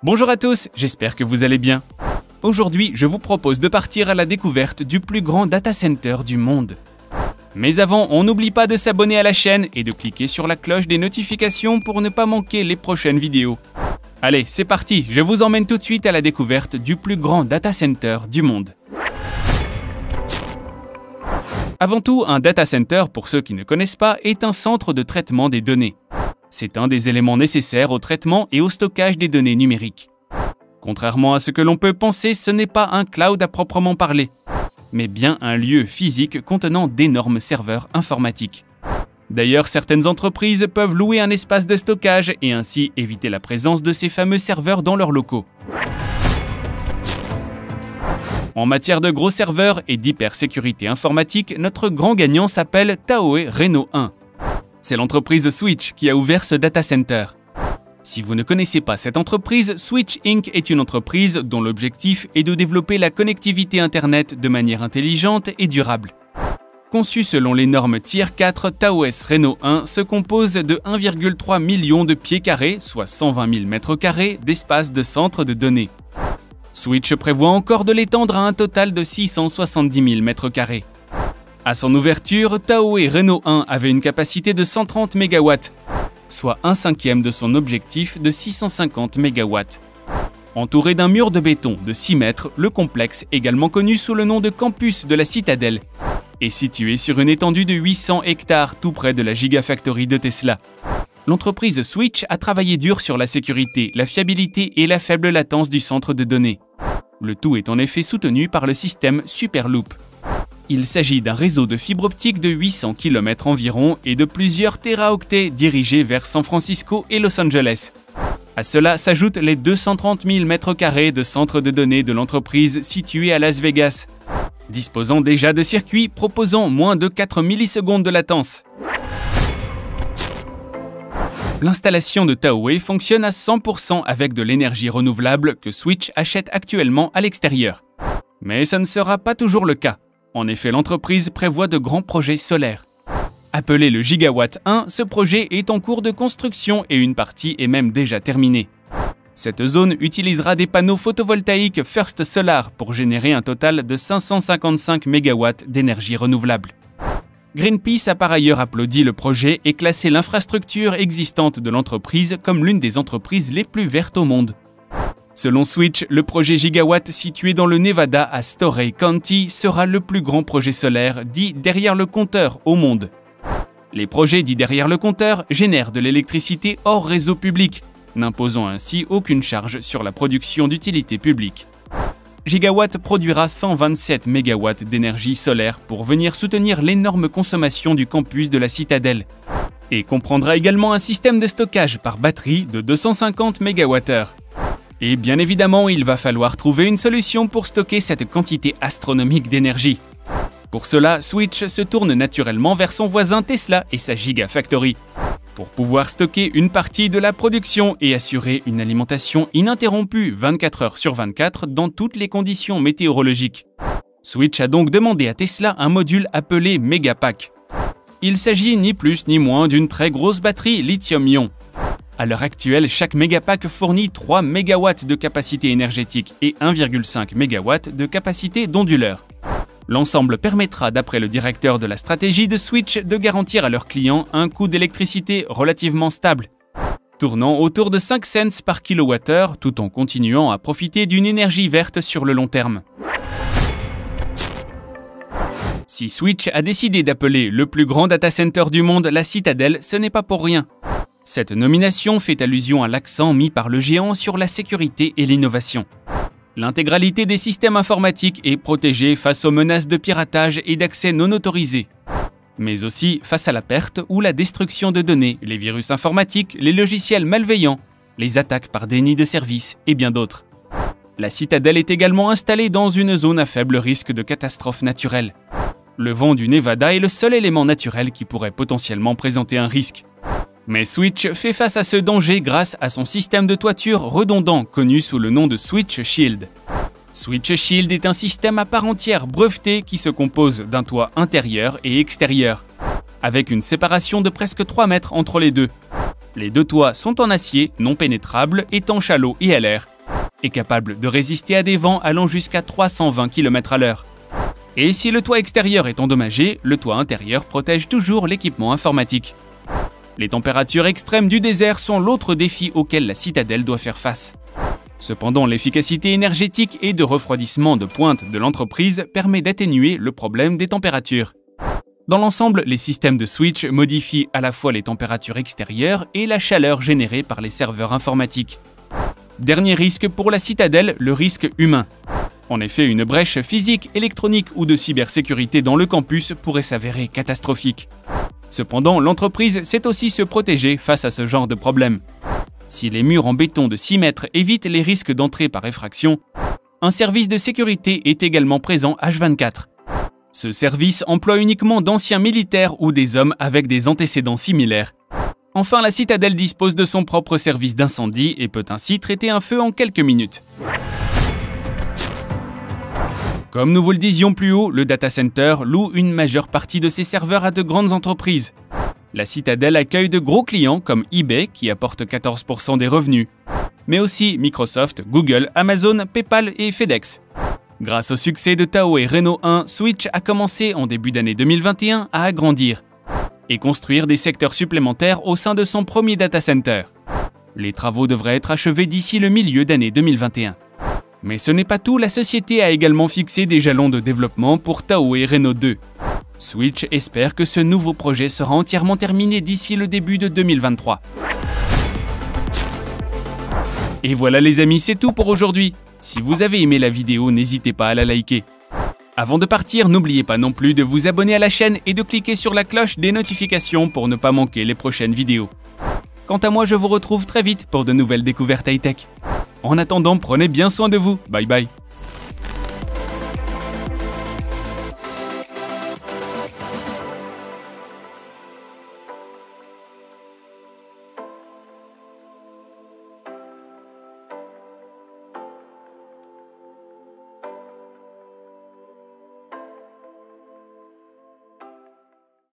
Bonjour à tous, j'espère que vous allez bien. Aujourd'hui, je vous propose de partir à la découverte du plus grand data center du monde. Mais avant, on n'oublie pas de s'abonner à la chaîne et de cliquer sur la cloche des notifications pour ne pas manquer les prochaines vidéos. Allez, c'est parti, je vous emmène tout de suite à la découverte du plus grand data center du monde. Avant tout, un data center, pour ceux qui ne connaissent pas, est un centre de traitement des données. C'est un des éléments nécessaires au traitement et au stockage des données numériques. Contrairement à ce que l'on peut penser, ce n'est pas un cloud à proprement parler, mais bien un lieu physique contenant d'énormes serveurs informatiques. D'ailleurs, certaines entreprises peuvent louer un espace de stockage et ainsi éviter la présence de ces fameux serveurs dans leurs locaux. En matière de gros serveurs et d'hypersécurité informatique, notre grand gagnant s'appelle Tahoe Reno 1. C'est l'entreprise Switch qui a ouvert ce data center. Si vous ne connaissez pas cette entreprise, Switch Inc. est une entreprise dont l'objectif est de développer la connectivité Internet de manière intelligente et durable. Conçu selon les normes Tier 4, Tahoe Reno 1 se compose de 1,3 million de pieds carrés, soit 120 000 mètres carrés, d'espace de centre de données. Switch prévoit encore de l'étendre à un total de 670 000 mètres carrés. À son ouverture, Tahoe Reno 1 avait une capacité de 130 MW, soit 1/5 de son objectif de 650 MW. Entouré d'un mur de béton de 6 mètres, le complexe, également connu sous le nom de campus de la Citadelle, est situé sur une étendue de 800 hectares tout près de la Gigafactory de Tesla. L'entreprise Switch a travaillé dur sur la sécurité, la fiabilité et la faible latence du centre de données. Le tout est en effet soutenu par le système Superloop. Il s'agit d'un réseau de fibre optique de 800 km environ et de plusieurs téraoctets dirigés vers San Francisco et Los Angeles. À cela s'ajoutent les 230 000 m² de centre de données de l'entreprise située à Las Vegas, disposant déjà de circuits proposant moins de 4 millisecondes de latence. L'installation de Tahoe fonctionne à 100% avec de l'énergie renouvelable que Switch achète actuellement à l'extérieur. Mais ça ne sera pas toujours le cas. En effet, l'entreprise prévoit de grands projets solaires. Appelé le Gigawatt 1, ce projet est en cours de construction et une partie est même déjà terminée. Cette zone utilisera des panneaux photovoltaïques First Solar pour générer un total de 555 MW d'énergie renouvelable. Greenpeace a par ailleurs applaudi le projet et classé l'infrastructure existante de l'entreprise comme l'une des entreprises les plus vertes au monde. Selon Switch, le projet Gigawatt situé dans le Nevada à Story County sera le plus grand projet solaire dit derrière le compteur au monde. Les projets dits derrière le compteur génèrent de l'électricité hors réseau public, n'imposant ainsi aucune charge sur la production d'utilité publique. Gigawatt produira 127 MW d'énergie solaire pour venir soutenir l'énorme consommation du campus de la Citadelle et comprendra également un système de stockage par batterie de 250 MWh. Et bien évidemment, il va falloir trouver une solution pour stocker cette quantité astronomique d'énergie. Pour cela, Switch se tourne naturellement vers son voisin Tesla et sa Gigafactory, pour pouvoir stocker une partie de la production et assurer une alimentation ininterrompue 24 heures sur 24 dans toutes les conditions météorologiques. Switch a donc demandé à Tesla un module appelé Megapack. Il s'agit ni plus ni moins d'une très grosse batterie lithium-ion. À l'heure actuelle, chaque Megapack fournit 3 MW de capacité énergétique et 1,5 MW de capacité d'onduleur. L'ensemble permettra, d'après le directeur de la stratégie de Switch, de garantir à leurs clients un coût d'électricité relativement stable, tournant autour de 5 cents par kWh tout en continuant à profiter d'une énergie verte sur le long terme. Si Switch a décidé d'appeler le plus grand data center du monde la Citadelle, ce n'est pas pour rien. Cette nomination fait allusion à l'accent mis par le géant sur la sécurité et l'innovation. L'intégralité des systèmes informatiques est protégée face aux menaces de piratage et d'accès non autorisé, mais aussi face à la perte ou la destruction de données, les virus informatiques, les logiciels malveillants, les attaques par déni de service et bien d'autres. La Citadelle est également installée dans une zone à faible risque de catastrophe naturelle. Le vent du Nevada est le seul élément naturel qui pourrait potentiellement présenter un risque. Mais Switch fait face à ce danger grâce à son système de toiture redondant connu sous le nom de Switch Shield. Switch Shield est un système à part entière breveté qui se compose d'un toit intérieur et extérieur, avec une séparation de presque 3 mètres entre les deux. Les deux toits sont en acier, non pénétrables, étanches à l'eau et à l'air, est capable de résister à des vents allant jusqu'à 320 km/h. Et si le toit extérieur est endommagé, le toit intérieur protège toujours l'équipement informatique. Les températures extrêmes du désert sont l'autre défi auquel la citadelle doit faire face. Cependant, l'efficacité énergétique et de refroidissement de pointe de l'entreprise permet d'atténuer le problème des températures. Dans l'ensemble, les systèmes de switch modifient à la fois les températures extérieures et la chaleur générée par les serveurs informatiques. Dernier risque pour la citadelle, le risque humain. En effet, une brèche physique, électronique ou de cybersécurité dans le campus pourrait s'avérer catastrophique. Cependant, l'entreprise sait aussi se protéger face à ce genre de problème. Si les murs en béton de 6 mètres évitent les risques d'entrée par effraction, un service de sécurité est également présent H24. Ce service emploie uniquement d'anciens militaires ou des hommes avec des antécédents similaires. Enfin, la citadelle dispose de son propre service d'incendie et peut ainsi traiter un feu en quelques minutes. Comme nous vous le disions plus haut, le data center loue une majeure partie de ses serveurs à de grandes entreprises. La citadelle accueille de gros clients comme eBay qui apporte 14% des revenus, mais aussi Microsoft, Google, Amazon, PayPal et FedEx. Grâce au succès de Tower Reno 1, Switch a commencé en début d'année 2021 à agrandir et construire des secteurs supplémentaires au sein de son premier data center. Les travaux devraient être achevés d'ici le milieu d'année 2021. Mais ce n'est pas tout, la société a également fixé des jalons de développement pour Tower Reno 2. Switch espère que ce nouveau projet sera entièrement terminé d'ici le début de 2023. Et voilà les amis, c'est tout pour aujourd'hui. Si vous avez aimé la vidéo, n'hésitez pas à la liker. Avant de partir, n'oubliez pas non plus de vous abonner à la chaîne et de cliquer sur la cloche des notifications pour ne pas manquer les prochaines vidéos. Quant à moi, je vous retrouve très vite pour de nouvelles découvertes high-tech. En attendant, prenez bien soin de vous. Bye bye.